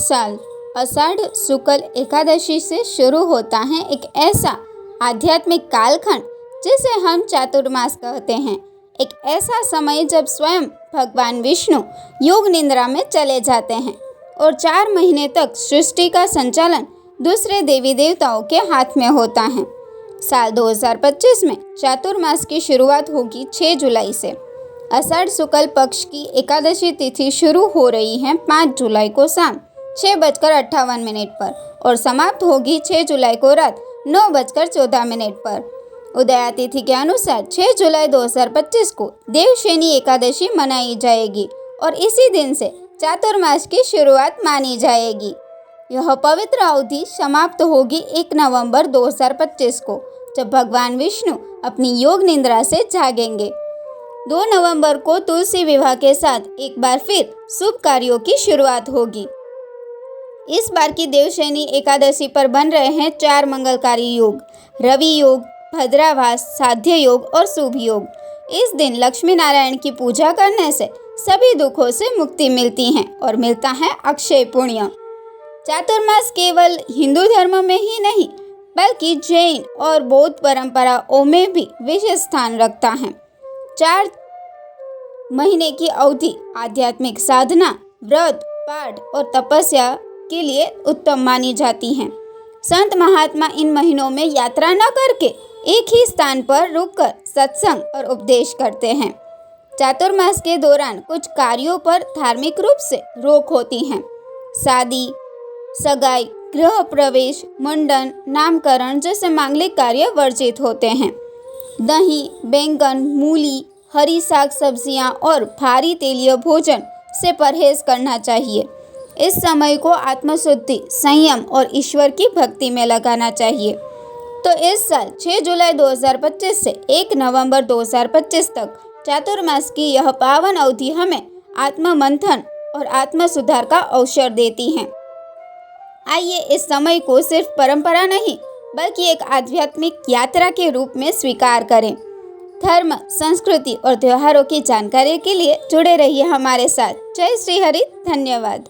साल आषाढ़ शुक्ल एकादशी से शुरू होता है एक ऐसा आध्यात्मिक कालखंड जिसे हम चातुर्मास कहते हैं। एक ऐसा समय जब स्वयं भगवान विष्णु योग निद्रा में चले जाते हैं और 4 महीने तक सृष्टि का संचालन दूसरे देवी देवताओं के हाथ में होता है। साल 2025 में चातुर्मास की शुरुआत होगी 6 जुलाई से। आषाढ़ शुक्ल पक्ष की एकादशी तिथि शुरू हो रही है 5 जुलाई को शाम 6:58 पर और समाप्त होगी 6 जुलाई को रात 9:14 पर। उदया तिथि के अनुसार 6 जुलाई 2025 को देवशयनी एकादशी मनाई जाएगी और इसी दिन से चातुर्मास की शुरुआत मानी जाएगी। यह पवित्र अवधि समाप्त होगी 1 नवंबर 2025 को, जब भगवान विष्णु अपनी योग निद्रा से जागेंगे। 2 नवंबर को तुलसी विवाह के साथ एक बार फिर शुभ कार्यों की शुरुआत होगी। इस बार की देवशयनी एकादशी पर बन रहे हैं 4 मंगलकारी योग: रवि योग, भद्रावास, साध्य योग और शुभ योग। इस दिन लक्ष्मी नारायण की पूजा करने से सभी दुखों से मुक्ति मिलती है और मिलता है अक्षय पुण्य। चातुर्मास केवल हिंदू धर्म में ही नहीं बल्कि जैन और बौद्ध परंपराओं में भी विशेष स्थान रखता है। 4 महीने की अवधि आध्यात्मिक साधना, व्रत, पाठ और तपस्या के लिए उत्तम मानी जाती है। संत महात्मा इन महीनों में यात्रा न करके एक ही स्थान पर रुककर सत्संग और उपदेश करते हैं। चातुर्मास के दौरान कुछ कार्यों पर धार्मिक रूप से रोक होती है। शादी, सगाई, गृह प्रवेश, मुंडन, नामकरण जैसे मांगलिक कार्य वर्जित होते हैं। दही, बैंगन, मूली, हरी साग सब्जियां और भारी तेलीय भोजन से परहेज करना चाहिए। इस समय को आत्मशुद्धि, संयम और ईश्वर की भक्ति में लगाना चाहिए। तो इस साल 6 जुलाई 2025 से 1 नवंबर 2025 तक चातुर्मास की यह पावन अवधि हमें आत्म मंथन और आत्म सुधार का अवसर देती है। आइए इस समय को सिर्फ परंपरा नहीं बल्कि एक आध्यात्मिक यात्रा के रूप में स्वीकार करें। धर्म, संस्कृति और त्योहारों की जानकारी के लिए जुड़े रहिए हमारे साथ। जय श्री हरि। धन्यवाद।